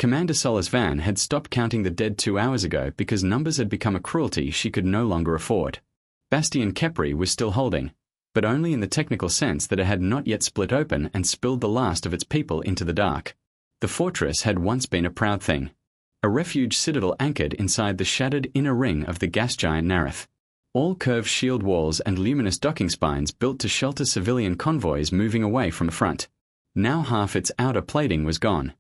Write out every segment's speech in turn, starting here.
Commander Solis Van had stopped counting the dead 2 hours ago because numbers had become a cruelty she could no longer afford. Bastion Kepri was still holding, but only in the technical sense that it had not yet split open and spilled the last of its people into the dark. The fortress had once been a proud thing. A refuge citadel anchored inside the shattered inner ring of the gas giant Nareth. All curved shield walls and luminous docking spines built to shelter civilian convoys moving away from the front. Now half its outer plating was gone.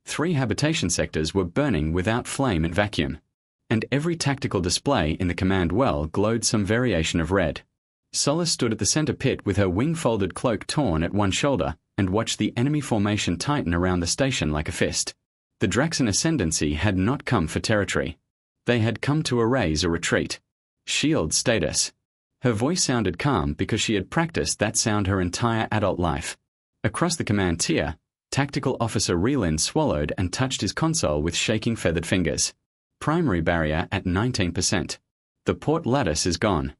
3 habitation sectors were burning without flame and vacuum. And every tactical display in the command well glowed some variation of red. Solis stood at the center pit with her wing-folded cloak torn at one shoulder and watched the enemy formation tighten around the station like a fist. The Draxan ascendancy had not come for territory. They had come to erase a retreat. Shield status. Her voice sounded calm because she had practiced that sound her entire adult life. Across the command tier, Tactical Officer Relin swallowed and touched his console with shaking feathered fingers. Primary barrier at 19%. The port lattice is gone.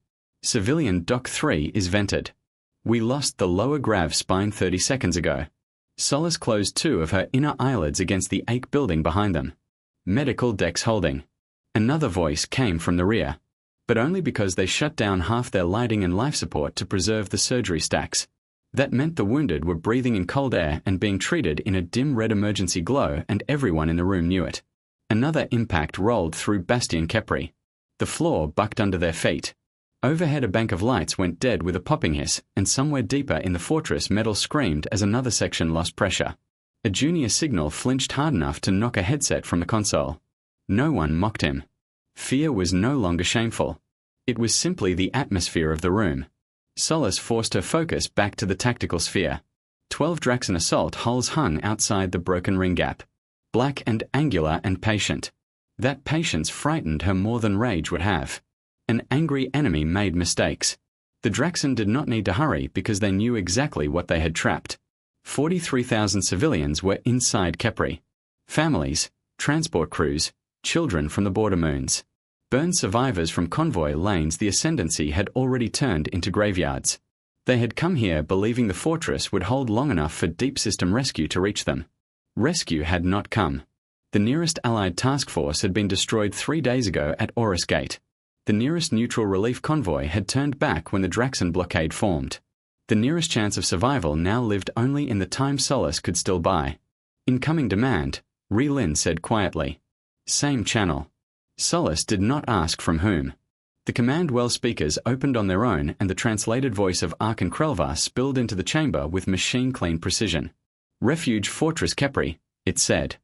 Civilian Dock 3 is vented. We lost the lower grav spine 30 seconds ago. Solis closed 2 of her inner eyelids against the ache building behind them. Medical decks holding. Another voice came from the rear, but only because they shut down half their lighting and life support to preserve the surgery stacks. That meant the wounded were breathing in cold air and being treated in a dim red emergency glow, and everyone in the room knew it. Another impact rolled through Bastion Kepri. The floor bucked under their feet. Overhead a bank of lights went dead with a popping hiss, and somewhere deeper in the fortress metal screamed as another section lost pressure. A junior signal flinched hard enough to knock a headset from the console. No one mocked him. Fear was no longer shameful. It was simply the atmosphere of the room. Solis forced her focus back to the tactical sphere. 12 Draxan assault hulls hung outside the broken ring gap. Black and angular and patient. That patience frightened her more than rage would have. An angry enemy made mistakes. The Draxan did not need to hurry because they knew exactly what they had trapped. 43,000 civilians were inside Kepri. Families, transport crews, children from the border moons. Burned survivors from convoy lanes the Ascendancy had already turned into graveyards. They had come here believing the fortress would hold long enough for deep system rescue to reach them. Rescue had not come. The nearest Allied task force had been destroyed 3 days ago at Orus Gate. The nearest neutral relief convoy had turned back when the Draxan blockade formed. The nearest chance of survival now lived only in the time Solis could still buy. Incoming demand, Relin said quietly. Same channel. Solis did not ask from whom. The command well speakers opened on their own, and the translated voice of Arkan Krelvar spilled into the chamber with machine-clean precision. Refuge Fortress Kepri, it said.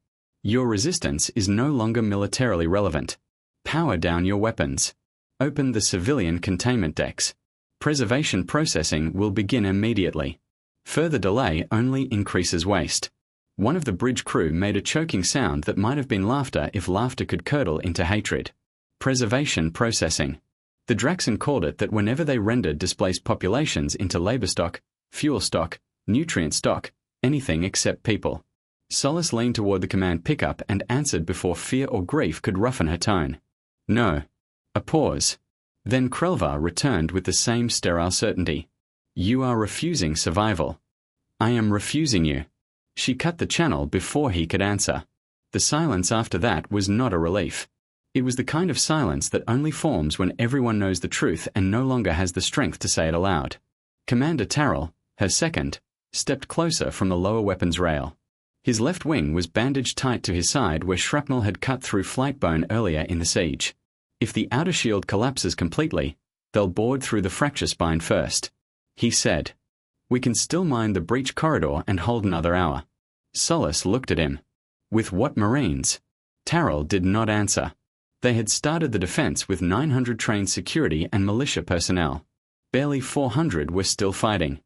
Your resistance is no longer militarily relevant. Power down your weapons. Open the civilian containment decks. Preservation processing will begin immediately. Further delay only increases waste. One of the bridge crew made a choking sound that might have been laughter if laughter could curdle into hatred. Preservation processing. The Draxan called it that whenever they rendered displaced populations into labor stock, fuel stock, nutrient stock, anything except people. Solis leaned toward the command pickup and answered before fear or grief could roughen her tone. No. A pause. Then Krelvar returned with the same sterile certainty. You are refusing survival. I am refusing you. She cut the channel before he could answer. The silence after that was not a relief. It was the kind of silence that only forms when everyone knows the truth and no longer has the strength to say it aloud. Commander Tarrell, her second, stepped closer from the lower weapons rail. His left wing was bandaged tight to his side where shrapnel had cut through flight bone earlier in the siege. If the outer shield collapses completely, they'll board through the fracture spine first. He said. We can still mine the breach corridor and hold another hour. Solis looked at him. With what Marines? Tarrell did not answer. They had started the defense with 900 trained security and militia personnel. Barely 400 were still fighting.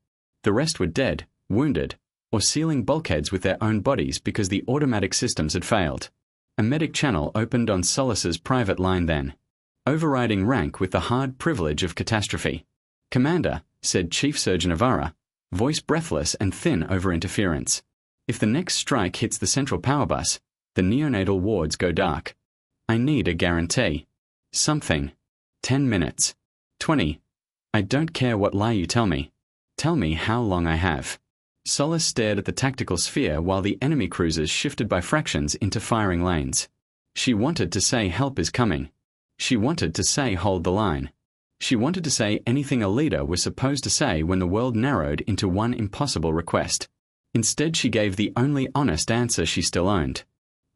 The rest were dead, wounded, or sealing bulkheads with their own bodies because the automatic systems had failed. A medic channel opened on Solis's private line then, overriding rank with the hard privilege of catastrophe. Commander, said Chief Surgeon Avara, voice breathless and thin over interference. If the next strike hits the central power bus, the neonatal wards go dark. I need a guarantee. Something. 10 minutes. 20. I don't care what lie you tell me. Tell me how long I have. Solace stared at the tactical sphere while the enemy cruisers shifted by fractions into firing lanes. She wanted to say help is coming. She wanted to say hold the line. She wanted to say anything a leader was supposed to say when the world narrowed into one impossible request. Instead, she gave the only honest answer she still owned.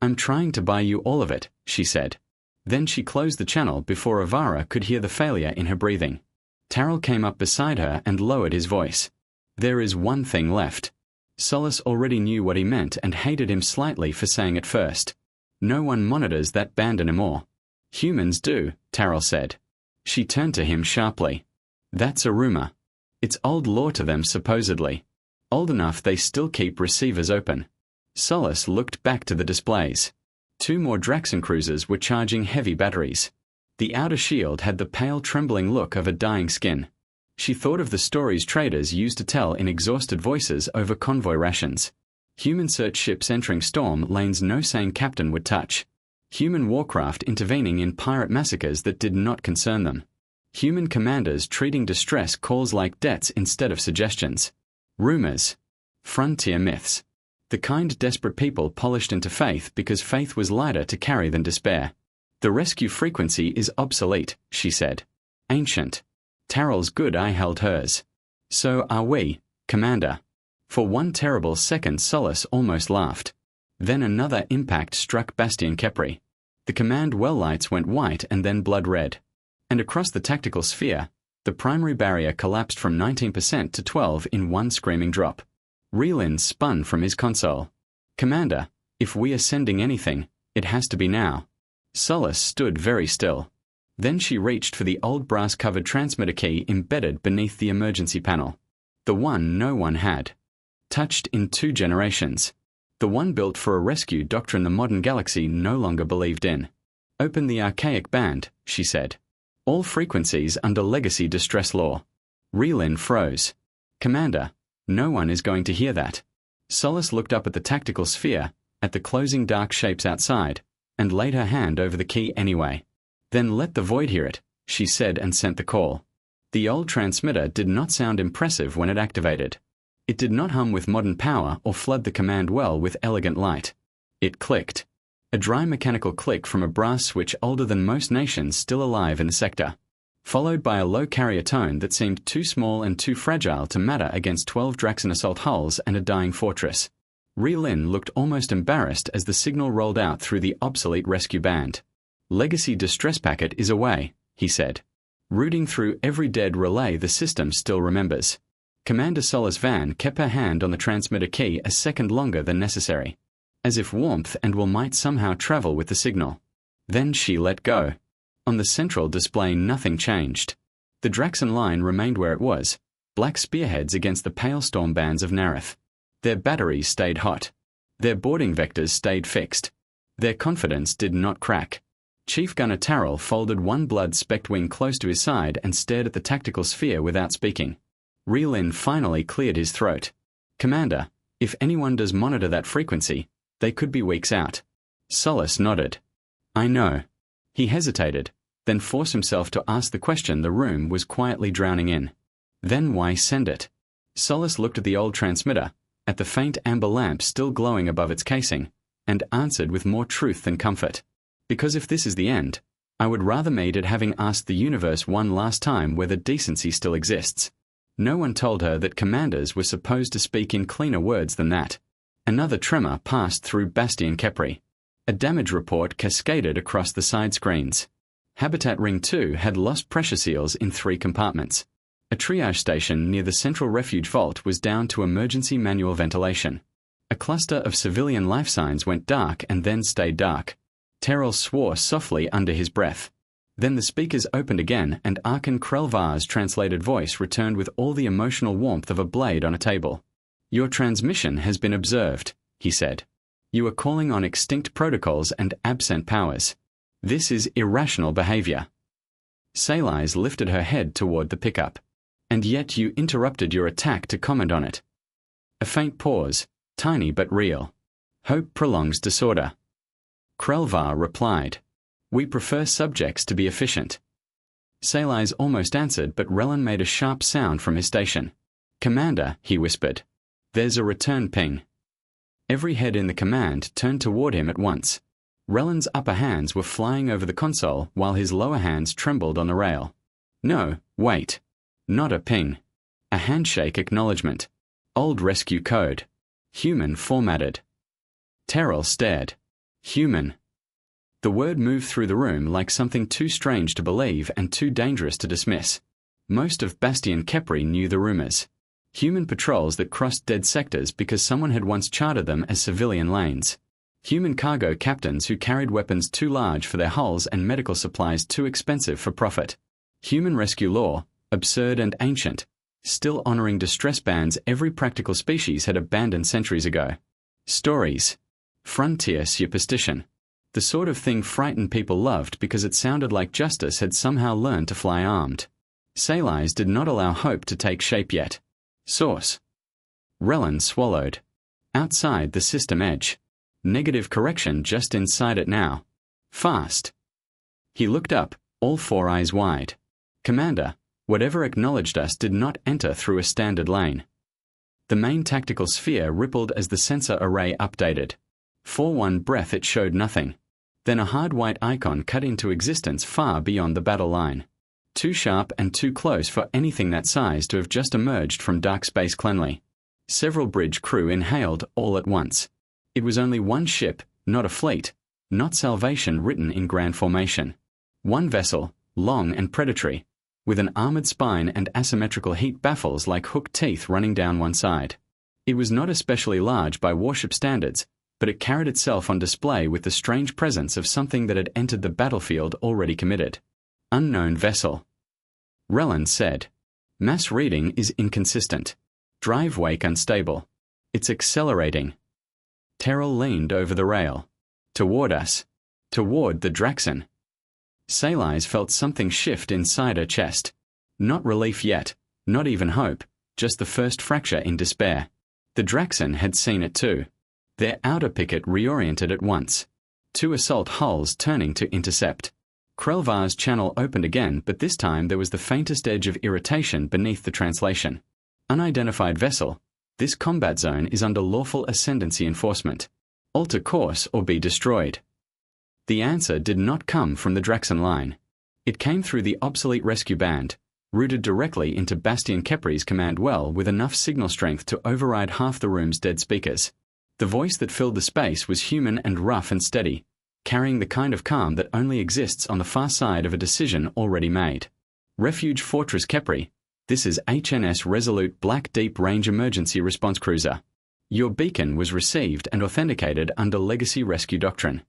"I'm trying to buy you all of it," she said. Then she closed the channel before Avara could hear the failure in her breathing. Tyrell came up beside her and lowered his voice. "There is one thing left." Solace already knew what he meant and hated him slightly for saying it first. "No one monitors that band anymore." "Humans do," Tyrell said. She turned to him sharply. "That's a rumor. It's old law to them, supposedly. Old enough they still keep receivers open." Solace looked back to the displays. 2 more Draxon cruisers were charging heavy batteries. The outer shield had the pale, trembling look of a dying skin. She thought of the stories traders used to tell in exhausted voices over convoy rations. Human search ships entering storm lanes no sane captain would touch. Human warcraft intervening in pirate massacres that did not concern them. Human commanders treating distress calls like debts instead of suggestions. Rumors. Frontier myths. The kind desperate people polished into faith because faith was lighter to carry than despair. "The rescue frequency is obsolete," she said. "Ancient." Tyrell's good eye held hers. "So are we, Commander." For one terrible second Solace almost laughed. Then another impact struck Bastien Kepri. The command well lights went white and then blood red. And across the tactical sphere, the primary barrier collapsed from 19% to 12% in one screaming drop. Reelin spun from his console. "Commander, if we are sending anything, it has to be now." Solace stood very still. Then she reached for the old brass-covered transmitter key embedded beneath the emergency panel. The one no one had. Touched in 2 generations. The one built for a rescue doctrine the modern galaxy no longer believed in. "Open the archaic band," she said. "All frequencies under legacy distress law." Reelin froze. "Commander, no one is going to hear that." Solace looked up at the tactical sphere, at the closing dark shapes outside, and laid her hand over the key anyway. "Then let the void hear it," she said and sent the call. The old transmitter did not sound impressive when it activated. It did not hum with modern power or flood the command well with elegant light. It clicked. A dry mechanical click from a brass switch older than most nations still alive in the sector, followed by a low carrier tone that seemed too small and too fragile to matter against 12 Draxon assault hulls and a dying fortress. Reelin looked almost embarrassed as the signal rolled out through the obsolete rescue band. "Legacy distress packet is away," he said. Rooting through every dead relay the system still remembers. Commander Solace Van kept her hand on the transmitter key a second longer than necessary, as if warmth and will might somehow travel with the signal. Then she let go. On the central display nothing changed. The Draxon line remained where it was, black spearheads against the pale storm bands of Nareth. Their batteries stayed hot. Their boarding vectors stayed fixed. Their confidence did not crack. Chief Gunner Tyrell folded one blood-specked wing close to his side and stared at the tactical sphere without speaking. Reelin finally cleared his throat. "Commander, if anyone does monitor that frequency, they could be weeks out." Solace nodded. "I know." He hesitated, then forced himself to ask the question the room was quietly drowning in. "Then why send it?" Solace looked at the old transmitter, at the faint amber lamp still glowing above its casing, and answered with more truth than comfort. "Because if this is the end, I would rather meet at having asked the universe one last time whether decency still exists." No one told her that commanders were supposed to speak in cleaner words than that. Another tremor passed through Bastien Kepri. A damage report cascaded across the side screens. Habitat Ring 2 had lost pressure seals in 3 compartments. A triage station near the central refuge vault was down to emergency manual ventilation. A cluster of civilian life signs went dark and then stayed dark. Tyrell swore softly under his breath. Then the speakers opened again and Arkan Krelvar's translated voice returned with all the emotional warmth of a blade on a table. "Your transmission has been observed," he said. "You are calling on extinct protocols and absent powers. This is irrational behavior." Salise lifted her head toward the pickup. "And yet you interrupted your attack to comment on it." A faint pause, tiny but real. "Hope prolongs disorder." Krelvar replied, "We prefer subjects to be efficient." Salise almost answered, but Relin made a sharp sound from his station. "Commander," he whispered. There's a return ping. Every head in the command turned toward him at once. Rellen's upper hands were flying over the console while his lower hands trembled on the rail. No, wait. Not a ping. A handshake acknowledgement. Old rescue code. Human formatted. Terrell stared. Human. The word moved through the room like something too strange to believe and too dangerous to dismiss. Most of Bastien Kepri knew the rumors. Human patrols that crossed dead sectors because someone had once chartered them as civilian lanes. Human cargo captains who carried weapons too large for their hulls and medical supplies too expensive for profit. Human rescue law, absurd and ancient, still honoring distress bans every practical species had abandoned centuries ago. Stories. Frontier superstition. The sort of thing frightened people loved because it sounded like justice had somehow learned to fly armed. Sali's did not allow hope to take shape yet. Source. Rellen swallowed. Outside the system edge. Negative correction just inside it now. Fast. He looked up, all four eyes wide. Commander, whatever acknowledged us did not enter through a standard lane. The main tactical sphere rippled as the sensor array updated. For one breath it showed nothing. Then a hard white icon cut into existence far beyond the battle line. Too sharp and too close for anything that size to have just emerged from dark space cleanly. Several bridge crew inhaled all at once. It was only one ship, not a fleet, not salvation written in grand formation. One vessel, long and predatory, with an armored spine and asymmetrical heat baffles like hooked teeth running down one side. It was not especially large by warship standards, but it carried itself on display with the strange presence of something that had entered the battlefield already committed. Unknown vessel. Rellen said. Mass reading is inconsistent. Drive wake unstable. It's accelerating. Terrell leaned over the rail. Toward us. Toward the Draxon. Sali's felt something shift inside her chest. Not relief yet, not even hope, just the first fracture in despair. The Draxon had seen it too. Their outer picket reoriented at once. Two assault hulls turning to intercept. Krelvar's channel opened again, but this time there was the faintest edge of irritation beneath the translation. Unidentified vessel. This combat zone is under lawful ascendancy enforcement. Alter course or be destroyed. The answer did not come from the Draxon line. It came through the obsolete rescue band, routed directly into Bastien Kepri's command well with enough signal strength to override half the room's dead speakers. The voice that filled the space was human and rough and steady, carrying the kind of calm that only exists on the far side of a decision already made. Refuge Fortress Kepri, this is HNS Resolute Black Deep Range Emergency Response Cruiser. Your beacon was received and authenticated under Legacy Rescue Doctrine.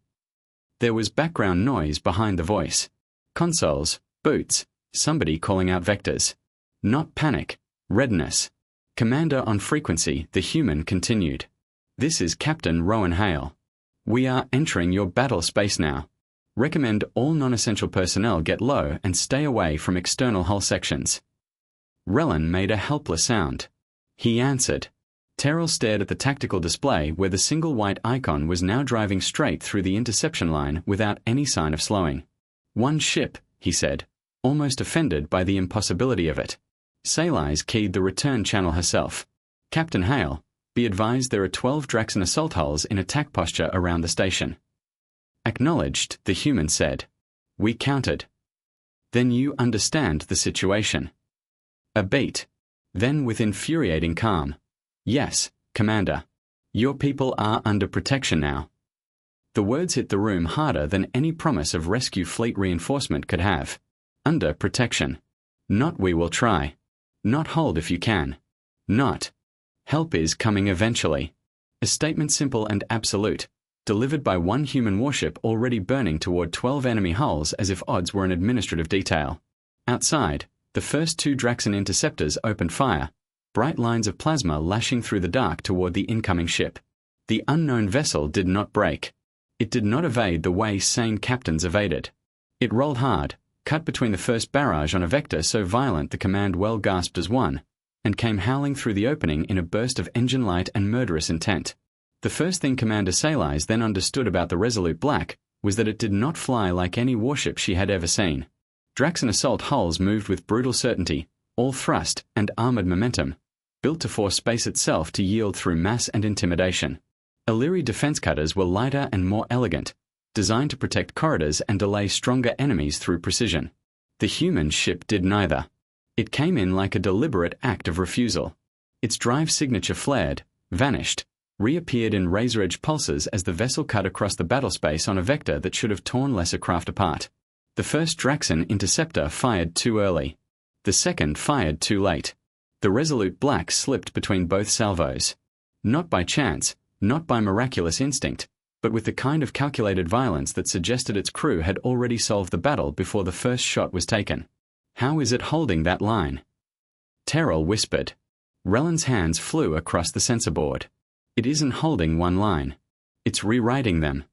There was background noise behind the voice. Consoles, boots, somebody calling out vectors. Not panic, readiness. Commander on frequency, the human continued. This is Captain Rowan Hale. We are entering your battle space now. Recommend all non-essential personnel get low and stay away from external hull sections. Rellen made a helpless sound. He answered. Terrell stared at the tactical display where the single white icon was now driving straight through the interception line without any sign of slowing. One ship, he said, almost offended by the impossibility of it. Sali's keyed the return channel herself. Captain Hale, be advised there are 12 Draxon assault hulls in attack posture around the station. Acknowledged, the human said. We counted. Then you understand the situation. A beat. Then with infuriating calm. Yes, Commander. Your people are under protection now. The words hit the room harder than any promise of rescue fleet reinforcement could have. Under protection. Not we will try. Not hold if you can. Not. Help is coming eventually. A statement simple and absolute, delivered by one human warship already burning toward 12 enemy hulls as if odds were an administrative detail. Outside, the first two Draxon interceptors opened fire, bright lines of plasma lashing through the dark toward the incoming ship. The unknown vessel did not break. It did not evade the way sane captains evaded. It rolled hard, cut between the first barrage on a vector so violent the command well gasped as one, and came howling through the opening in a burst of engine light and murderous intent. The first thing Commander Sali's then understood about the Resolute Black was that it did not fly like any warship she had ever seen. Draxon assault hulls moved with brutal certainty, all thrust and armored momentum, built to force space itself to yield through mass and intimidation. Illyri defense cutters were lighter and more elegant, designed to protect corridors and delay stronger enemies through precision. The human ship did neither. It came in like a deliberate act of refusal. Its drive signature flared, vanished, reappeared in razor-edge pulses as the vessel cut across the battlespace on a vector that should have torn lesser craft apart. The first Draxan interceptor fired too early. The second fired too late. The Resolute Black slipped between both salvos. Not by chance, not by miraculous instinct, but with the kind of calculated violence that suggested its crew had already solved the battle before the first shot was taken. How is it holding that line? Terrell whispered. Rellen's hands flew across the sensor board. It isn't holding one line. It's rewriting them.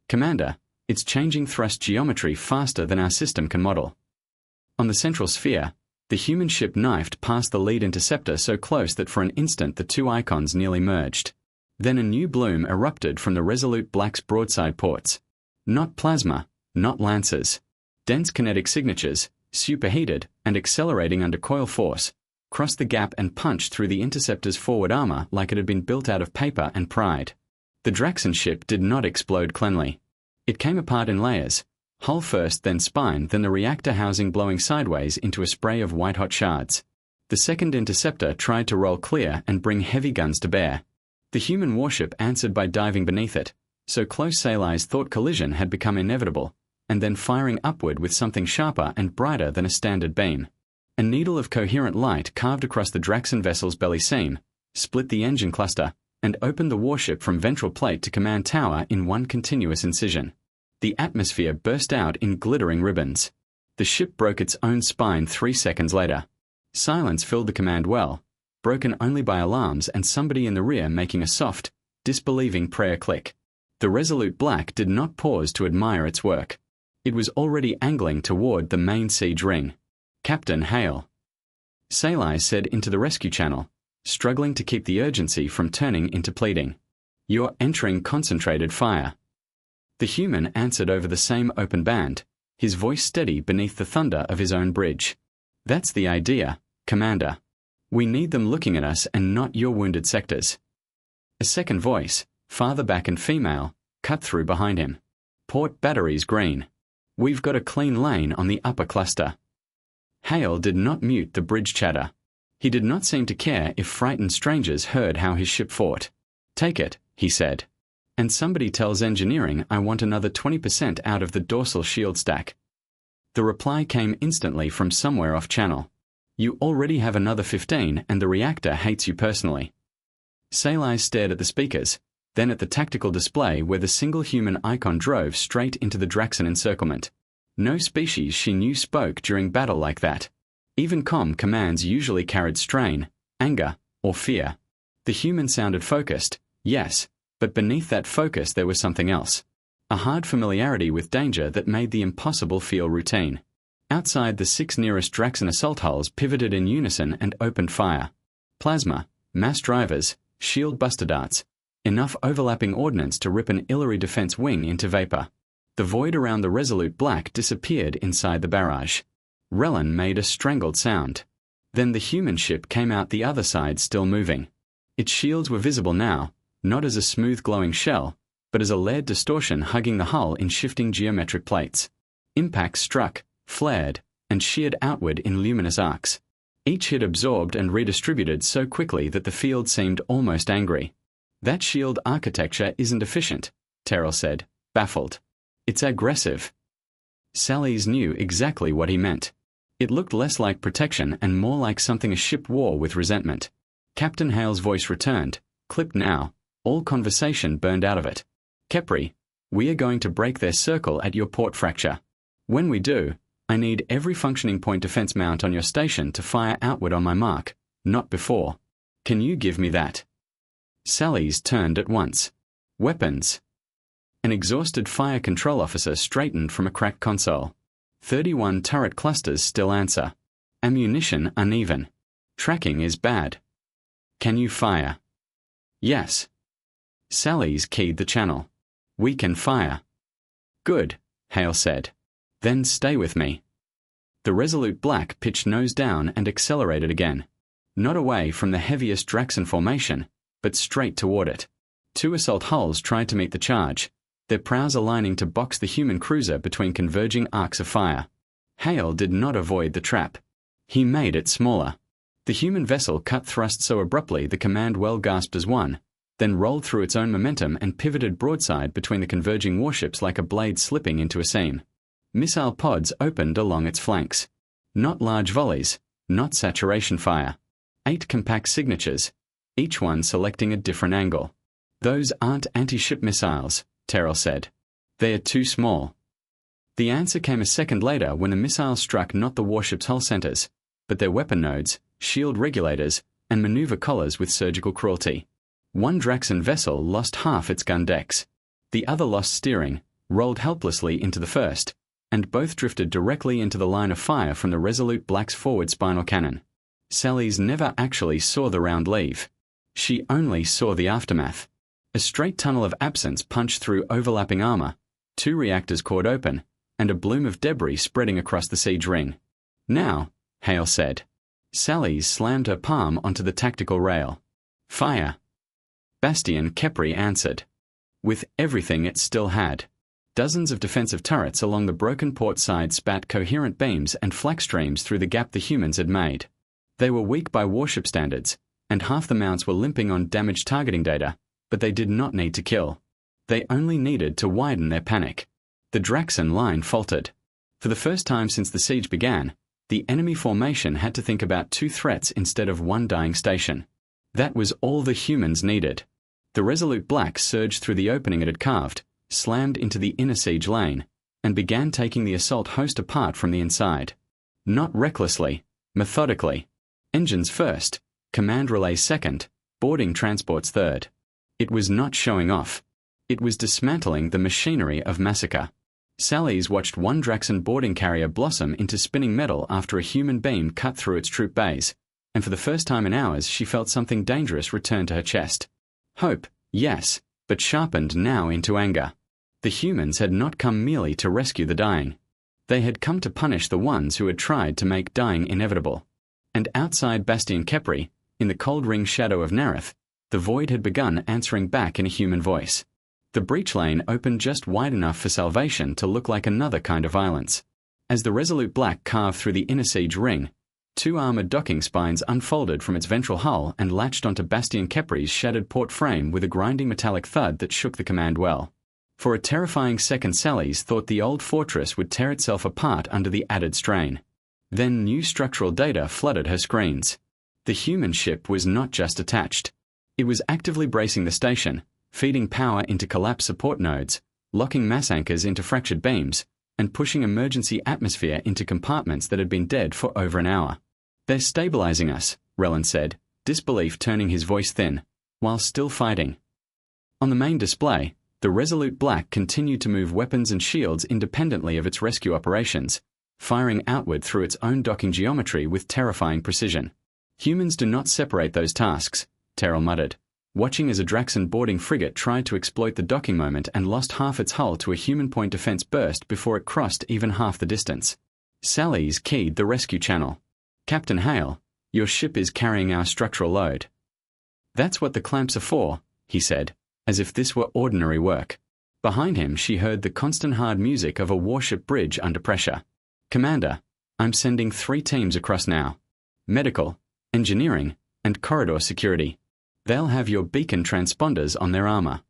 Commander, it's changing thrust geometry faster than our system can model. On the central sphere, the human ship knifed past the lead interceptor so close that for an instant the two icons nearly merged. Then a new bloom erupted from the Resolute Black's broadside ports. Not plasma, not lancers. Dense kinetic signatures, superheated and accelerating under coil force, crossed the gap and punched through the interceptor's forward armor like it had been built out of paper and pride. The Draxan ship did not explode cleanly. It came apart in layers, hull first, then spine, then the reactor housing blowing sideways into a spray of white-hot shards. The second interceptor tried to roll clear and bring heavy guns to bear. The human warship answered by diving beneath it, so close sail eyes thought collision had become inevitable, and then firing upward with something sharper and brighter than a standard beam. A needle of coherent light carved across the Draxan vessel's belly seam, split the engine cluster, and opened the warship from ventral plate to command tower in one continuous incision. The atmosphere burst out in glittering ribbons. The ship broke its own spine 3 seconds later. Silence filled the command well, broken only by alarms and somebody in the rear making a soft, disbelieving prayer click. The Resolute Black did not pause to admire its work. It was already angling toward the main siege ring. Captain Hale. Salai said into the rescue channel, struggling to keep the urgency from turning into pleading. You're entering concentrated fire. The human answered over the same open band, his voice steady beneath the thunder of his own bridge. That's the idea, Commander. We need them looking at us and not your wounded sectors. A second voice, farther back and female, cut through behind him. Port batteries green. We've got a clean lane on the upper cluster. Hale did not mute the bridge chatter. He did not seem to care if frightened strangers heard how his ship fought. Take it, he said. And somebody tells engineering I want another 20% out of the dorsal shield stack. The reply came instantly from somewhere off-channel. You already have another 15 and the reactor hates you personally. Salai stared at the speakers, then at the tactical display where the single human icon drove straight into the Draxan encirclement. No species she knew spoke during battle like that. Even commands usually carried strain, anger, or fear. The human sounded focused, yes, but beneath that focus there was something else. A hard familiarity with danger that made the impossible feel routine. Outside, the 6 nearest Draxan assault hulls pivoted in unison and opened fire. Plasma, mass drivers, shield buster darts. Enough overlapping ordnance to rip an Illyri defense wing into vapor. The void around the Resolute Black disappeared inside the barrage. Rellen made a strangled sound. Then the human ship came out the other side still moving. Its shields were visible now, not as a smooth glowing shell, but as a layered distortion hugging the hull in shifting geometric plates. Impacts struck, flared, and sheared outward in luminous arcs. Each hit absorbed and redistributed so quickly that the field seemed almost angry. That shield architecture isn't efficient, Terrell said, baffled. It's aggressive. Sally's knew exactly what he meant. It looked less like protection and more like something a ship wore with resentment. Captain Hale's voice returned, clipped now, all conversation burned out of it. Kepri, we are going to break their circle at your port fracture. When we do, I need every functioning point defense mount on your station to fire outward on my mark, not before. Can you give me that? Sally's turned at once. Weapons. An exhausted fire control officer straightened from a cracked console. 31 turret clusters still answer. Ammunition uneven. Tracking is bad. Can you fire? Yes. Sally's keyed the channel. We can fire. Good, Hale said. Then stay with me. The Resolute Black pitched nose down and accelerated again. Not away from the heaviest Draxon formation, but straight toward it. 2 assault hulls tried to meet the charge, their prows aligning to box the human cruiser between converging arcs of fire. Hale did not avoid the trap. He made it smaller. The human vessel cut thrust so abruptly the command well gasped as one, then rolled through its own momentum and pivoted broadside between the converging warships like a blade slipping into a seam. Missile pods opened along its flanks. Not large volleys, not saturation fire. 8 compact signatures, each one selecting a different angle. Those aren't anti-ship missiles, Terrell said. They are too small. The answer came a second later when the missiles struck not the warship's hull centers, but their weapon nodes, shield regulators, and maneuver collars with surgical cruelty. One Draxon vessel lost half its gun decks. The other lost steering, rolled helplessly into the first, and both drifted directly into the line of fire from the Resolute Black's forward spinal cannon. Sally's never actually saw the round leave. She only saw the aftermath. A straight tunnel of absence punched through overlapping armor, 2 reactors cored open, and a bloom of debris spreading across the siege ring. Now, Hale said. Sally's slammed her palm onto the tactical rail. Fire. Bastion Kepri answered. With everything it still had. Dozens of defensive turrets along the broken port side spat coherent beams and flak streams through the gap the humans had made. They were weak by warship standards, and half the mounts were limping on damaged targeting data, but they did not need to kill. They only needed to widen their panic. The Draxon line faltered. For the first time since the siege began, the enemy formation had to think about 2 threats instead of 1 dying station. That was all the humans needed. The Resolute Black surged through the opening it had carved, slammed into the inner siege lane, and began taking the assault host apart from the inside. Not recklessly, methodically. Engines first, command relays second, boarding transports third. It was not showing off. It was dismantling the machinery of massacre. Sally's watched one Draxon boarding carrier blossom into spinning metal after a human beam cut through its troop bays, and for the first time in hours she felt something dangerous return to her chest. Hope, yes, but sharpened now into anger. The humans had not come merely to rescue the dying. They had come to punish the ones who had tried to make dying inevitable. And outside Bastion Kepri, in the cold ring shadow of Nareth, the void had begun answering back in a human voice. The breach lane opened just wide enough for salvation to look like another kind of violence. As the Resolute Black carved through the inner siege ring, 2 armored docking spines unfolded from its ventral hull and latched onto Bastion Kepri's shattered port frame with a grinding metallic thud that shook the command well. For a terrifying second Sally's thought the old fortress would tear itself apart under the added strain. Then new structural data flooded her screens. The human ship was not just attached. It was actively bracing the station, feeding power into collapsed support nodes, locking mass anchors into fractured beams, and pushing emergency atmosphere into compartments that had been dead for over an hour. "They're stabilizing us," Rellan said, disbelief turning his voice thin, while still fighting. On the main display, the Resolute Black continued to move weapons and shields independently of its rescue operations, firing outward through its own docking geometry with terrifying precision. "Humans do not separate those tasks," Terrell muttered, watching as a Draxon boarding frigate tried to exploit the docking moment and lost half its hull to a human point defense burst before it crossed even half the distance. Sally's keyed the rescue channel. "Captain Hale, your ship is carrying our structural load." "That's what the clamps are for," he said, as if this were ordinary work. Behind him she heard the constant hard music of a warship bridge under pressure. "Commander, I'm sending 3 teams across now. Medical, engineering, and corridor security. They'll have your beacon transponders on their armor.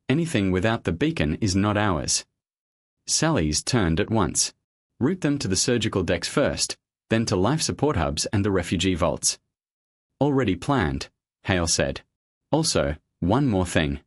Anything without the beacon is not ours." Sally's turned at once. "Route them to the surgical decks first, then to life support hubs and the refugee vaults." "Already planned," Hale said. "Also, one more thing."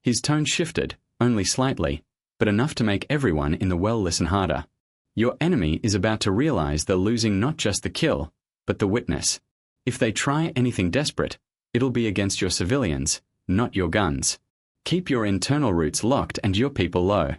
His tone shifted, only slightly, but enough to make everyone in the well listen harder. "Your enemy is about to realize they're losing not just the kill, but the witness. If they try anything desperate, it'll be against your civilians, not your guns. Keep your internal routes locked and your people low."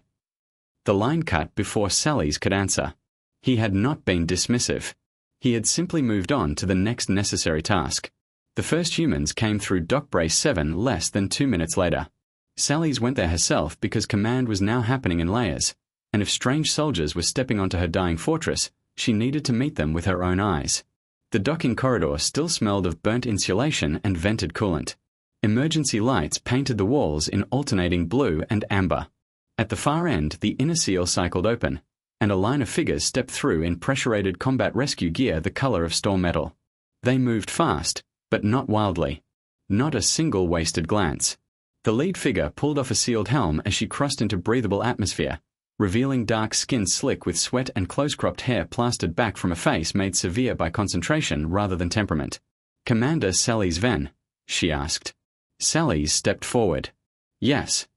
The line cut before Sally's could answer. He had not been dismissive. He had simply moved on to the next necessary task. The first humans came through Dock Brace 7 less than 2 minutes later. Sally's went there herself because command was now happening in layers, and if strange soldiers were stepping onto her dying fortress, she needed to meet them with her own eyes. The docking corridor still smelled of burnt insulation and vented coolant. Emergency lights painted the walls in alternating blue and amber. At the far end, the inner seal cycled open, and a line of figures stepped through in pressure-rated combat rescue gear the color of storm metal. They moved fast, but not wildly. Not a single wasted glance. The lead figure pulled off a sealed helm as she crossed into breathable atmosphere, revealing dark skin slick with sweat and close-cropped hair plastered back from a face made severe by concentration rather than temperament. "Commander Sally's Ven?" she asked. Sally's stepped forward. "Yes."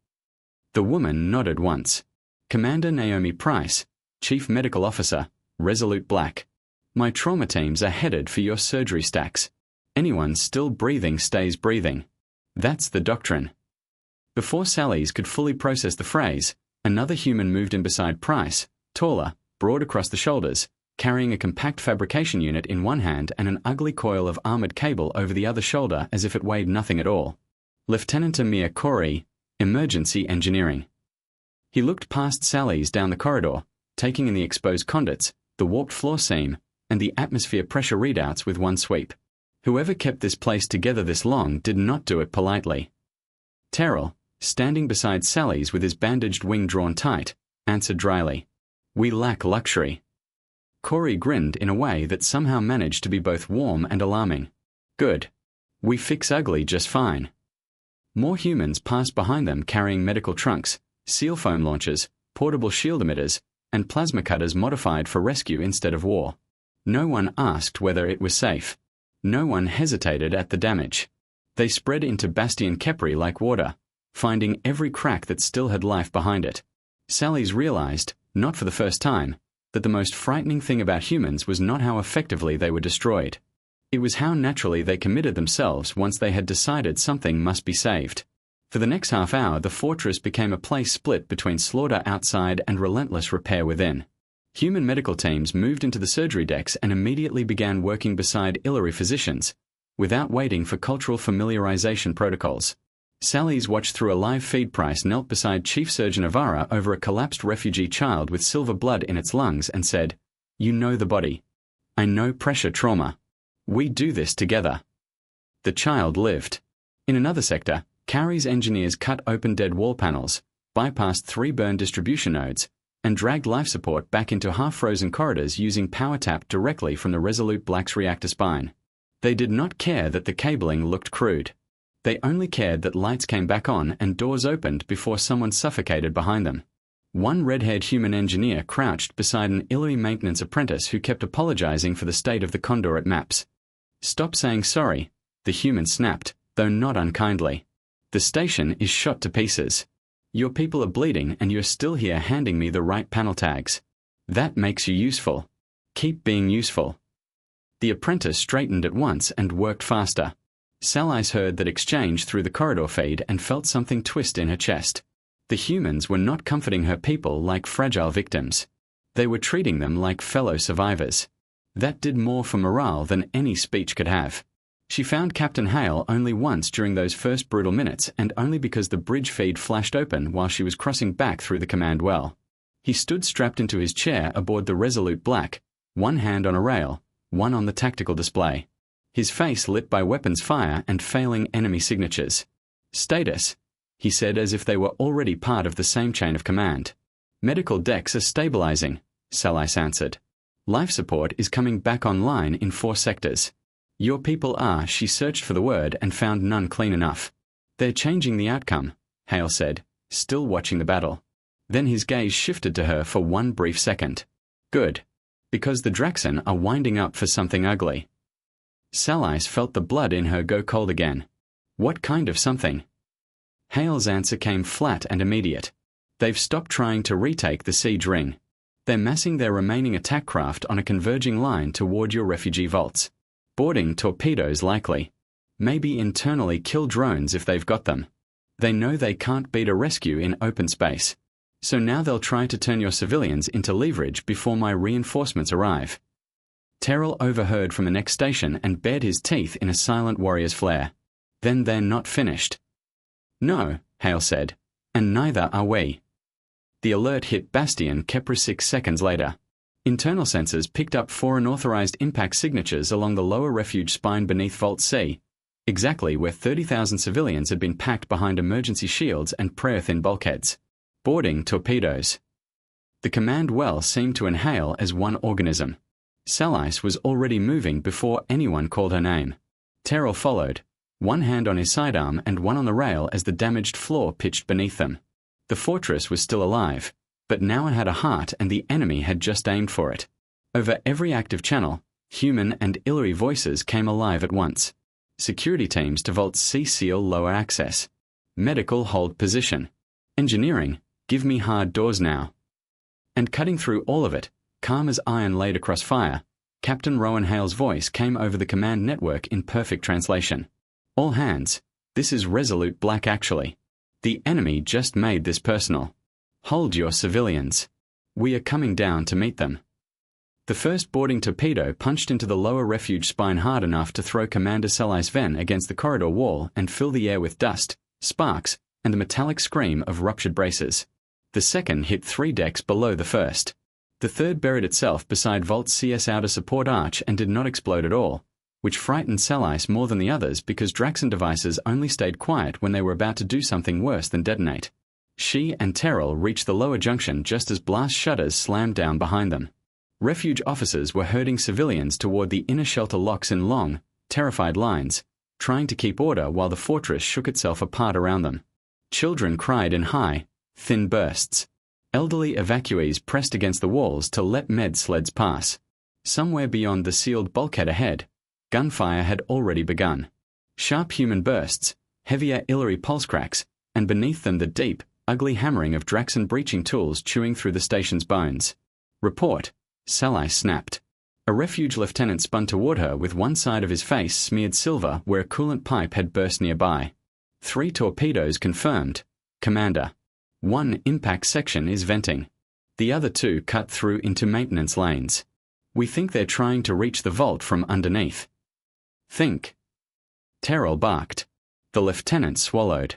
The woman nodded once. "Commander Naomi Price, Chief Medical Officer, Resolute Black. My trauma teams are headed for your surgery stacks. Anyone still breathing stays breathing. That's the doctrine." Before Sally's could fully process the phrase, another human moved in beside Price, taller, broad across the shoulders, carrying a compact fabrication unit in one hand and an ugly coil of armored cable over the other shoulder as if it weighed nothing at all. Lieutenant Amir Corey, Emergency Engineering. He looked past Sally's down the corridor, taking in the exposed conduits, the warped floor seam, and the atmosphere pressure readouts with one sweep. Whoever kept this place together this long did not do it politely. Terrell, standing beside Sally's with his bandaged wing drawn tight, answered dryly, "We lack luxury." Corey grinned in a way that somehow managed to be both warm and alarming. "Good. We fix ugly just fine." More humans passed behind them carrying medical trunks, seal foam launchers, portable shield emitters, and plasma cutters modified for rescue instead of war. No one asked whether it was safe. No one hesitated at the damage. They spread into Bastion Kepri like water, finding every crack that still had life behind it. Sally's realized, not for the first time, that the most frightening thing about humans was not how effectively they were destroyed. It was how naturally they committed themselves once they had decided something must be saved. For the next half hour, the fortress became a place split between slaughter outside and relentless repair within. Human medical teams moved into the surgery decks and immediately began working beside Illyri physicians, without waiting for cultural familiarization protocols. Sally's watched through a live feed. Price knelt beside Chief Surgeon Avara over a collapsed refugee child with silver blood in its lungs and said, "You know the body. I know pressure trauma. We do this together." The child lived. In another sector, Cowrie's engineers cut open dead wall panels, bypassed 3 burn distribution nodes, and dragged life support back into half-frozen corridors using power tap directly from the Resolute Black's reactor spine. They did not care that the cabling looked crude. They only cared that lights came back on and doors opened before someone suffocated behind them. One red-haired human engineer crouched beside an Illyri maintenance apprentice who kept apologizing for the state of the conduit maps. "Stop saying sorry," the human snapped, though not unkindly. "The station is shot to pieces. Your people are bleeding and you're still here handing me the right panel tags. That makes you useful. Keep being useful." The apprentice straightened at once and worked faster. Sally's heard that exchange through the corridor feed and felt something twist in her chest. The humans were not comforting her people like fragile victims. They were treating them like fellow survivors. That did more for morale than any speech could have. She found Captain Hale only once during those first brutal minutes, and only because the bridge feed flashed open while she was crossing back through the command well. He stood strapped into his chair aboard the Resolute Black, one hand on a rail, one on the tactical display. His face lit by weapons fire and failing enemy signatures. "Status," he said as if they were already part of the same chain of command. "Medical decks are stabilizing," Sally's answered. "Life support is coming back online in 4 sectors. Your people are." She searched for the word and found none clean enough. "They're changing the outcome," Hale said, still watching the battle. Then his gaze shifted to her for one brief second. "Good. Because the Draxan are winding up for something ugly." Sally's felt the blood in her go cold again. "What kind of something?" Hale's answer came flat and immediate. "They've stopped trying to retake the siege ring. They're massing their remaining attack craft on a converging line toward your refugee vaults. Boarding torpedoes likely. Maybe internally kill drones if they've got them. They know they can't beat a rescue in open space. So now they'll try to turn your civilians into leverage before my reinforcements arrive." Terrell overheard from the next station and bared his teeth in a silent warrior's flare. "Then they're not finished." "No," Hale said, "and neither are we." The alert hit Bastion Kepri 6 seconds later. Internal sensors picked up 4 unauthorized impact signatures along the lower refuge spine beneath Vault C, exactly where 30,000 civilians had been packed behind emergency shields and prayer-thin bulkheads. Boarding torpedoes. The command well seemed to inhale as one organism. Salice was already moving before anyone called her name. Terrell followed, one hand on his sidearm and one on the rail as the damaged floor pitched beneath them. The fortress was still alive, but now it had a heart and the enemy had just aimed for it. Over every active channel, human and Illyri voices came alive at once. Security teams to Vault C seal lower access. Medical hold position. Engineering, give me hard doors now. And cutting through all of it, calm as iron laid across fire, Captain Rowan Hale's voice came over the command network in perfect translation. All hands, this is Resolute Black actually. The enemy just made this personal. Hold your civilians. We are coming down to meet them. The first boarding torpedo punched into the lower refuge spine hard enough to throw Commander Salice Venn against the corridor wall and fill the air with dust, sparks, and the metallic scream of ruptured braces. The second hit 3 decks below the first. The third buried itself beside Vault CS outer support arch and did not explode at all, which frightened Salice more than the others because Draxon devices only stayed quiet when they were about to do something worse than detonate. She and Terrell reached the lower junction just as blast shutters slammed down behind them. Refuge officers were herding civilians toward the inner shelter locks in long, terrified lines, trying to keep order while the fortress shook itself apart around them. Children cried in high, thin bursts. Elderly evacuees pressed against the walls to let med sleds pass. Somewhere beyond the sealed bulkhead ahead, gunfire had already begun. Sharp human bursts, heavier Illyri pulse cracks, and beneath them the deep, ugly hammering of Draxon breaching tools chewing through the station's bones. Report, Salice snapped. A refuge lieutenant spun toward her with one side of his face smeared silver where a coolant pipe had burst nearby. 3 torpedoes confirmed. Commander. 1 impact section is venting. The other 2 cut through into maintenance lanes. We think they're trying to reach the vault from underneath. Think. Terrell barked. The lieutenant swallowed.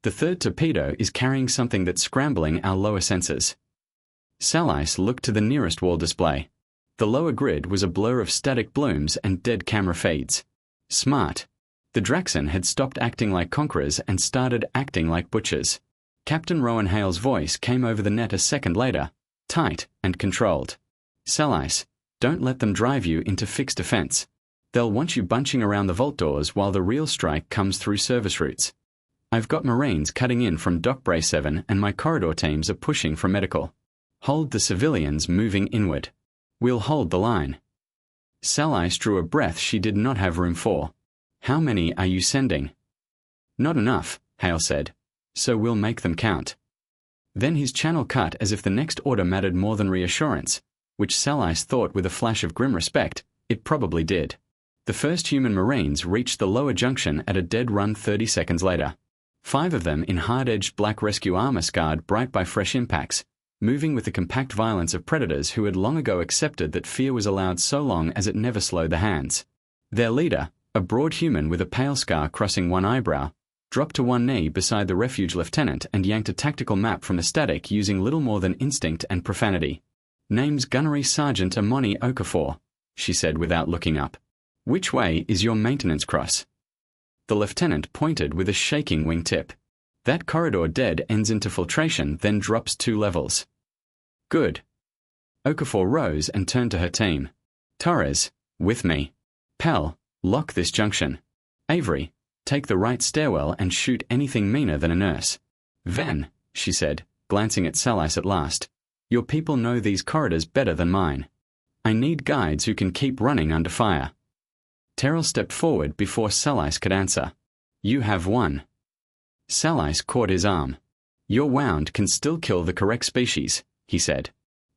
The third torpedo is carrying something that's scrambling our lower sensors. Salice looked to the nearest wall display. The lower grid was a blur of static blooms and dead camera feeds. Smart. The Draxon had stopped acting like conquerors and started acting like butchers. Captain Rowan Hale's voice came over the net a second later, tight and controlled. Salice, don't let them drive you into fixed defense. They'll want you bunching around the vault doors while the real strike comes through service routes. I've got Marines cutting in from Dock Bray 7 and my corridor teams are pushing for medical. Hold the civilians moving inward. We'll hold the line. Salice drew a breath she did not have room for. How many are you sending? Not enough, Hale said. So we'll make them count. Then his channel cut as if the next order mattered more than reassurance, which Salice thought with a flash of grim respect, it probably did. The first human Marines reached the lower junction at a dead run 30 seconds later. 5 of them in hard-edged black rescue armor scarred bright by fresh impacts, moving with the compact violence of predators who had long ago accepted that fear was allowed so long as it never slowed the hands. Their leader, a broad human with a pale scar crossing one eyebrow, dropped to one knee beside the refuge lieutenant and yanked a tactical map from the static using little more than instinct and profanity. Name's Gunnery Sergeant Amoni Okafor, she said without looking up. Which way is your maintenance cross? The lieutenant pointed with a shaking wingtip. That corridor dead ends into filtration, then drops 2 levels. Good. Okafor rose and turned to her team. Torres, with me. Pell, lock this junction. Avery, take the right stairwell and shoot anything meaner than a nurse. Van, she said, glancing at Salice at last. Your people know these corridors better than mine. I need guides who can keep running under fire. Terrell stepped forward before Salice could answer. You have one. Salice caught his arm. Your wound can still kill the correct species, he said.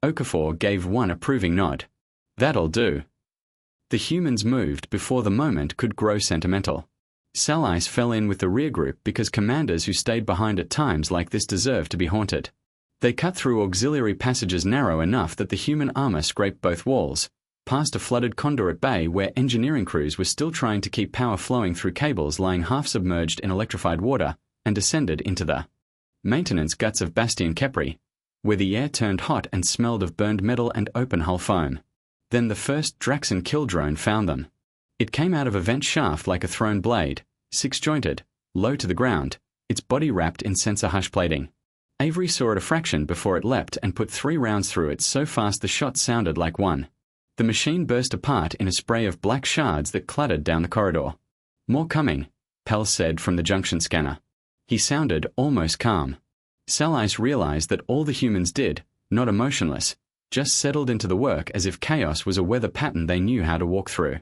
Okafor gave one approving nod. That'll do. The humans moved before the moment could grow sentimental. Salice fell in with the rear group because commanders who stayed behind at times like this deserved to be haunted. They cut through auxiliary passages narrow enough that the human armor scraped both walls, past a flooded conduit bay where engineering crews were still trying to keep power flowing through cables lying half-submerged in electrified water, and descended into the maintenance guts of Bastion Kepri, where the air turned hot and smelled of burned metal and open-hull foam. Then the first Draxon kill drone found them. It came out of a vent shaft like a thrown blade, six-jointed, low to the ground, its body wrapped in sensor hush plating. Avery saw it a fraction before it leapt and put 3 rounds through it so fast the shot sounded like one. The machine burst apart in a spray of black shards that clattered down the corridor. "More coming," Pell said from the junction scanner. He sounded almost calm. Salice realized that all the humans did, not emotionless, just settled into the work as if chaos was a weather pattern they knew how to walk through.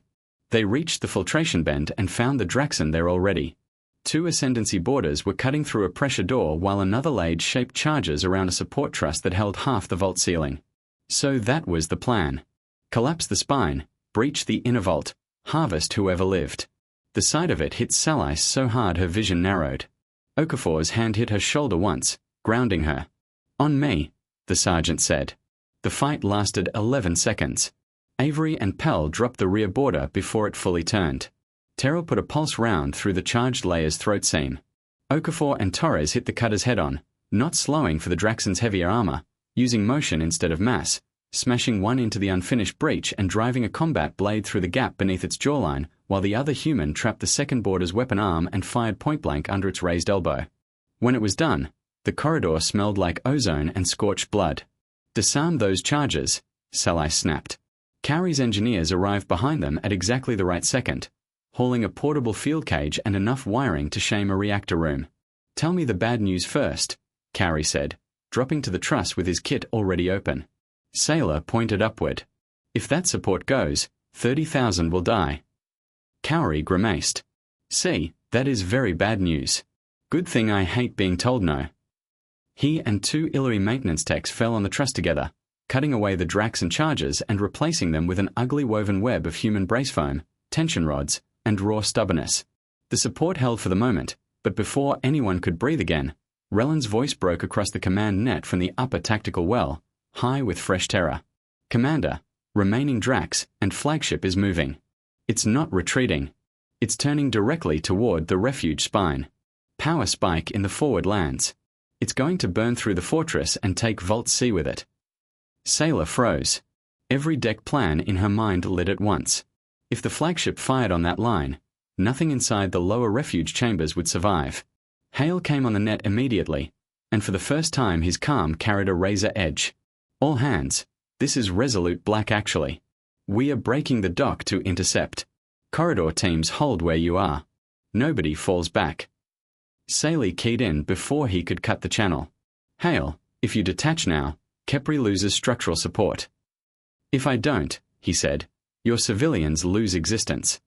They reached the filtration bend and found the Draxon there already. 2 Ascendancy boarders were cutting through a pressure door while another laid shaped charges around a support truss that held half the vault ceiling. So that was the plan. Collapse the spine, breach the inner vault, harvest whoever lived. The sight of it hit Salice so hard her vision narrowed. Okafor's hand hit her shoulder once, grounding her. "On me," the sergeant said. The fight lasted 11 seconds. Avery and Pell dropped the rear boarder before it fully turned. Terrell put a pulse round through the charged layer's throat seam. Okafor and Torres hit the cutter's head-on, not slowing for the Draxon's heavier armor, using motion instead of mass, smashing one into the unfinished breach and driving a combat blade through the gap beneath its jawline, while the other human trapped the second boarder's weapon arm and fired point-blank under its raised elbow. When it was done, the corridor smelled like ozone and scorched blood. "Disarm those charges," Salice snapped. Cowrie's engineers arrived behind them at exactly the right second, hauling a portable field cage and enough wiring to shame a reactor room. "Tell me the bad news first," Cowrie said, dropping to the truss with his kit already open. Sailor pointed upward. "If that support goes, 30,000 will die." Cowrie grimaced. "See, that is very bad news. Good thing I hate being told no." He and 2 Illyri maintenance techs fell on the truss together, cutting away the Draxon charges and replacing them with an ugly woven web of human brace foam, tension rods, and raw stubbornness. The support held for the moment, but before anyone could breathe again, Rellen's voice broke across the command net from the upper tactical well, high with fresh terror. "Commander, remaining Drax and flagship is moving. It's not retreating. It's turning directly toward the refuge spine. Power spike in the forward lands. It's going to burn through the fortress and take Vault C with it." Sailor froze. Every deck plan in her mind lit at once. If the flagship fired on that line, nothing inside the lower refuge chambers would survive. Hale came on the net immediately, and for the first time his calm carried a razor edge. "All hands, this is Resolute Black actually. We are breaking the dock to intercept. Corridor teams hold where you are. Nobody falls back." Saley keyed in before he could cut the channel. "Hale, if you detach now, Kepri loses structural support." "If I don't," he said, "your civilians lose existence."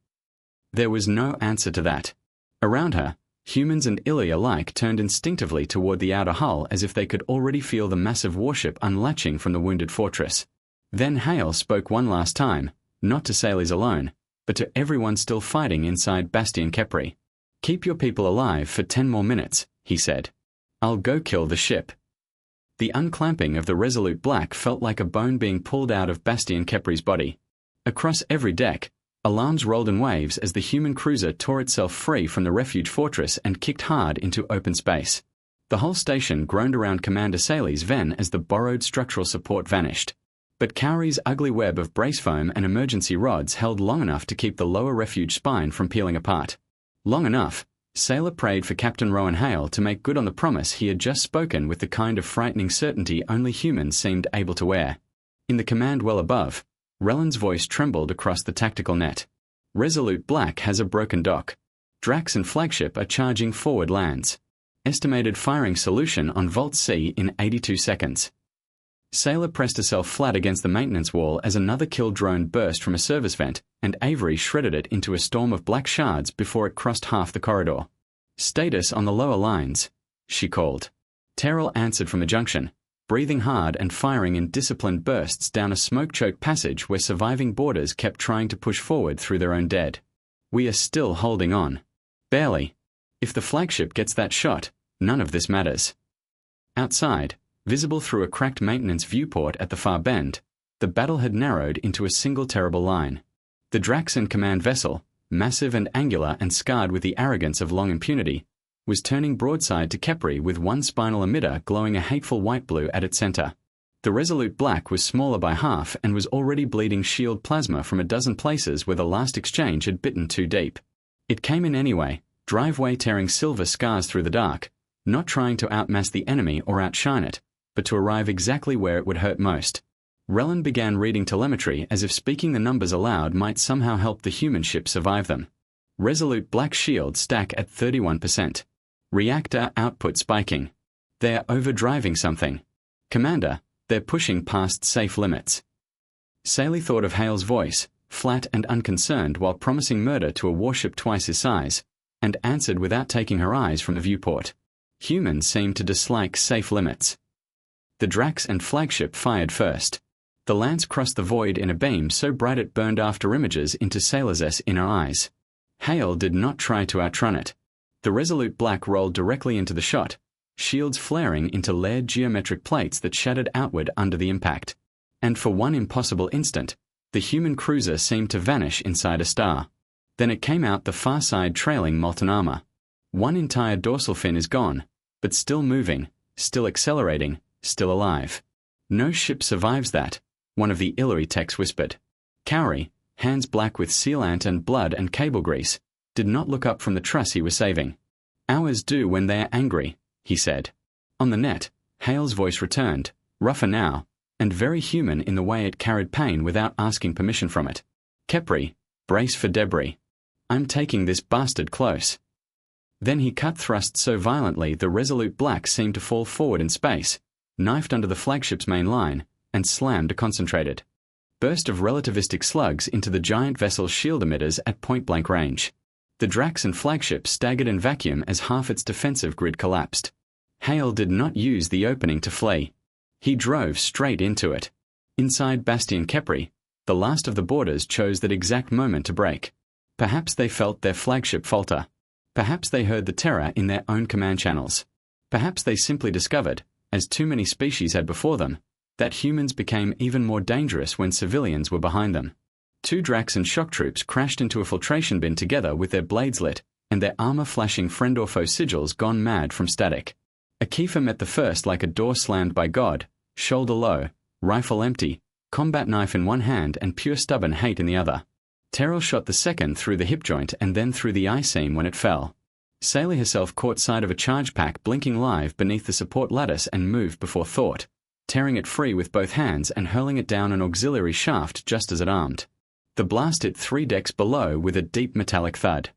There was no answer to that. Around her, humans and Illy alike turned instinctively toward the outer hull as if they could already feel the massive warship unlatching from the wounded fortress. Then Hale spoke one last time, not to Saley's alone, but to everyone still fighting inside Bastion Kepri. "Keep your people alive for 10 more minutes," he said. "I'll go kill the ship." The unclamping of the Resolute Black felt like a bone being pulled out of Bastion Kepri's body. Across every deck, alarms rolled in waves as the human cruiser tore itself free from the refuge fortress and kicked hard into open space. The whole station groaned around Commander Saley's Ven as the borrowed structural support vanished. But Cowrie's ugly web of brace foam and emergency rods held long enough to keep the lower refuge spine from peeling apart. Long enough, Sailor prayed for Captain Rowan Hale to make good on the promise he had just spoken with the kind of frightening certainty only humans seemed able to wear. In the command well above, Rellen's voice trembled across the tactical net. "Resolute Black has a broken dock. Drax and flagship are charging forward lands. Estimated firing solution on Vault C in 82 seconds. Sailor pressed herself flat against the maintenance wall as another kill drone burst from a service vent, and Avery shredded it into a storm of black shards before it crossed half the corridor. "Status on the lower lines," she called. Terrell answered from the junction, breathing hard and firing in disciplined bursts down a smoke-choked passage where surviving boarders kept trying to push forward through their own dead. "We are still holding on. Barely. If the flagship gets that shot, none of this matters." Outside, visible through a cracked maintenance viewport at the far bend, the battle had narrowed into a single terrible line. The Draxon command vessel, massive and angular and scarred with the arrogance of long impunity, was turning broadside to Kepri with one spinal emitter glowing a hateful white-blue at its center. The Resolute Black was smaller by half and was already bleeding shield plasma from a dozen places where the last exchange had bitten too deep. It came in anyway, driveway tearing silver scars through the dark, not trying to outmass the enemy or outshine it, but to arrive exactly where it would hurt most. Relin began reading telemetry as if speaking the numbers aloud might somehow help the human ship survive them. Resolute Black shield stack at 31%. Reactor output spiking. They're overdriving something. Commander, they're pushing past safe limits. Saley thought of Hale's voice, flat and unconcerned while promising murder to a warship twice his size, and answered without taking her eyes from the viewport. Humans seemed to dislike safe limits. The Drax and flagship fired first. The lance crossed the void in a beam so bright it burned after images into Sailor's inner eyes. Hale did not try to outrun it. The Resolute Black rolled directly into the shot, shields flaring into layered geometric plates that shattered outward under the impact. And for one impossible instant, the human cruiser seemed to vanish inside a star. Then it came out the far side trailing molten armor. One entire dorsal fin is gone, but still moving, still accelerating, still alive. No ship survives that, one of the Illyri techs whispered. Cowrie, hands black with sealant and blood and cable grease, did not look up from the truss he was saving. Ours do when they are angry, he said. On the net, Hale's voice returned, rougher now, and very human in the way it carried pain without asking permission from it. Kepri, brace for debris. I'm taking this bastard close. Then he cut thrust so violently the Resolute Black seemed to fall forward in space, knifed under the flagship's main line, and slammed a concentrated burst of relativistic slugs into the giant vessel's shield emitters at point-blank range. The Drax and flagship staggered in vacuum as half its defensive grid collapsed. Hale did not use the opening to flee. He drove straight into it. Inside Bastion Kepri, the last of the boarders chose that exact moment to break. Perhaps they felt their flagship falter. Perhaps they heard the terror in their own command channels. Perhaps they simply discovered, as too many species had before them, that humans became even more dangerous when civilians were behind them. Two Drax and shock troops crashed into a filtration bin together with their blades lit, and their armor flashing friend or foe sigils gone mad from static. Akifa met the first like a door slammed by God, shoulder low, rifle empty, combat knife in one hand and pure stubborn hate in the other. Terrell shot the second through the hip joint and then through the eye seam when it fell. Saley herself caught sight of a charge pack blinking live beneath the support lattice and moved before thought, tearing it free with both hands and hurling it down an auxiliary shaft just as it armed. The blast hit 3 decks below with a deep metallic thud.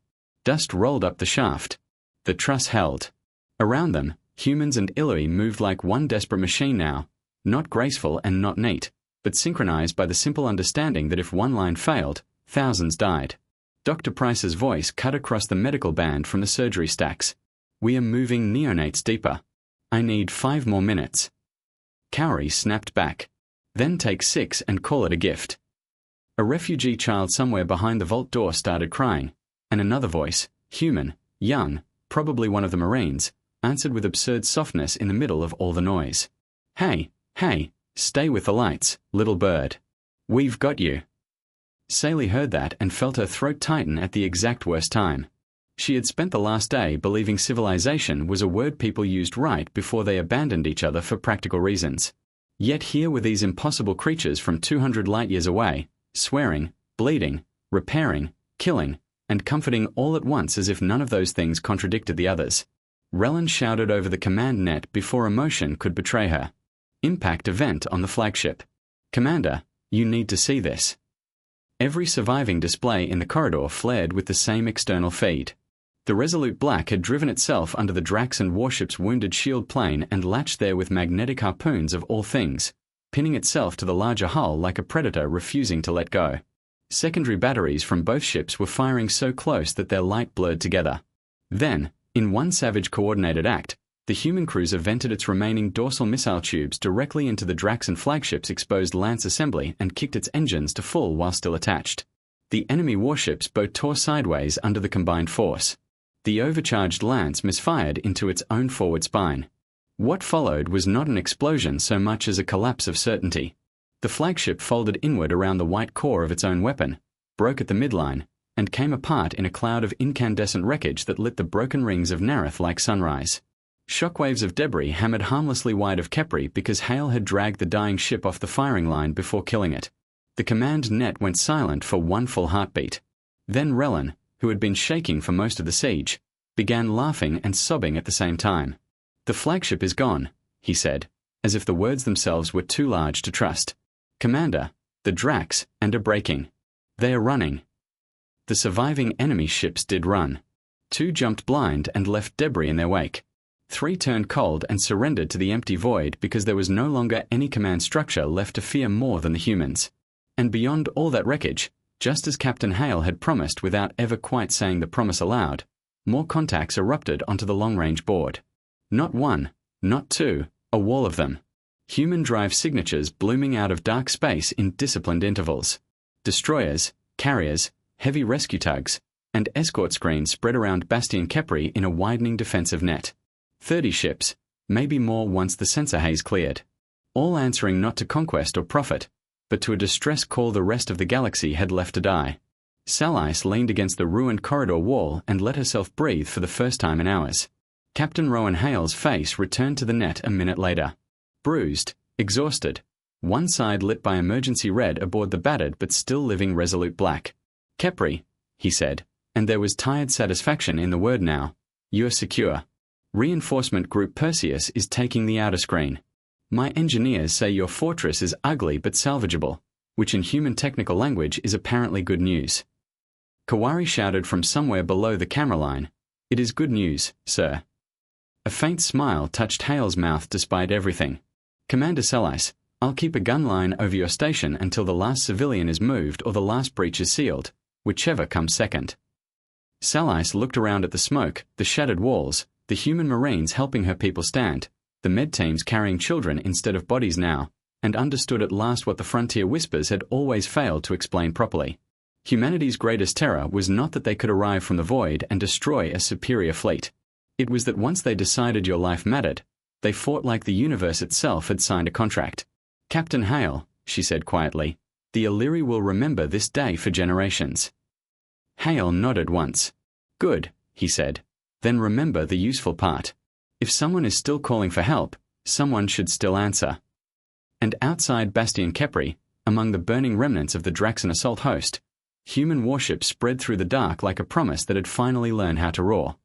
Dust rolled up the shaft. The truss held. Around them, humans and Illyri moved like one desperate machine now, not graceful and not neat, but synchronized by the simple understanding that if one line failed, thousands died. Dr. Price's voice cut across the medical band from the surgery stacks. We are moving neonates deeper. I need 5 more minutes. Cowrie snapped back. Then take 6 and call it a gift. A refugee child somewhere behind the vault door started crying, and another voice, human, young, probably one of the Marines, answered with absurd softness in the middle of all the noise. Hey, stay with the lights, little bird. We've got you. Saley heard that and felt her throat tighten at the exact worst time. She had spent the last day believing civilization was a word people used right before they abandoned each other for practical reasons. Yet here were these impossible creatures from 200 light-years away, swearing, bleeding, repairing, killing, and comforting all at once as if none of those things contradicted the others. Relin shouted over the command net before emotion could betray her. Impact event on the flagship. Commander, you need to see this. Every surviving display in the corridor flared with the same external feed. The Resolute Black had driven itself under the Drax and Warship's wounded shield plane and latched there with magnetic harpoons of all things, pinning itself to the larger hull like a predator refusing to let go. Secondary batteries from both ships were firing so close that their light blurred together. Then, in one savage coordinated act, the human cruiser vented its remaining dorsal missile tubes directly into the Drax and flagship's exposed lance assembly and kicked its engines to full while still attached. The enemy warships both tore sideways under the combined force. The overcharged lance misfired into its own forward spine. What followed was not an explosion so much as a collapse of certainty. The flagship folded inward around the white core of its own weapon, broke at the midline, and came apart in a cloud of incandescent wreckage that lit the broken rings of Nareth like sunrise. Shockwaves of debris hammered harmlessly wide of Kepri because Hale had dragged the dying ship off the firing line before killing it. The command net went silent for one full heartbeat. Then Relin, who had been shaking for most of the siege, began laughing and sobbing at the same time. "The flagship is gone," he said, as if the words themselves were too large to trust. "Commander, the Drax and are breaking. They are running." The surviving enemy ships did run. 2 jumped blind and left debris in their wake. 3 turned cold and surrendered to the empty void because there was no longer any command structure left to fear more than the humans. And beyond all that wreckage, just as Captain Hale had promised without ever quite saying the promise aloud, more contacts erupted onto the long-range board. Not 1, not 2, a wall of them. Human drive signatures blooming out of dark space in disciplined intervals. Destroyers, carriers, heavy rescue tugs, and escort screens spread around Bastion Kepri in a widening defensive net. 30 ships, maybe more once the sensor haze cleared. All answering not to conquest or profit, but to a distress call the rest of the galaxy had left to die. Salice leaned against the ruined corridor wall and let herself breathe for the first time in hours. Captain Rowan Hale's face returned to the net a minute later. Bruised, exhausted, one side lit by emergency red aboard the battered but still living Resolute Black. "Kepri," he said, and there was tired satisfaction in the word now. "You're secure. Reinforcement Group Perseus is taking the outer screen. My engineers say your fortress is ugly but salvageable, which in human technical language is apparently good news." Kawari shouted from somewhere below the camera line, "It is good news, sir." A faint smile touched Hale's mouth despite everything. "Commander Salice, I'll keep a gun line over your station until the last civilian is moved or the last breach is sealed, whichever comes second." Salice looked around at the smoke, the shattered walls, the human Marines helping her people stand, the med teams carrying children instead of bodies now, and understood at last what the Frontier Whispers had always failed to explain properly. Humanity's greatest terror was not that they could arrive from the void and destroy a superior fleet. It was that once they decided your life mattered, they fought like the universe itself had signed a contract. "Captain Hale," she said quietly, "the Illyri will remember this day for generations." Hale nodded once. "Good," he said. "Then remember the useful part. If someone is still calling for help, someone should still answer." And outside Bastion Kepri, among the burning remnants of the Draxan assault host, human warships spread through the dark like a promise that had finally learned how to roar.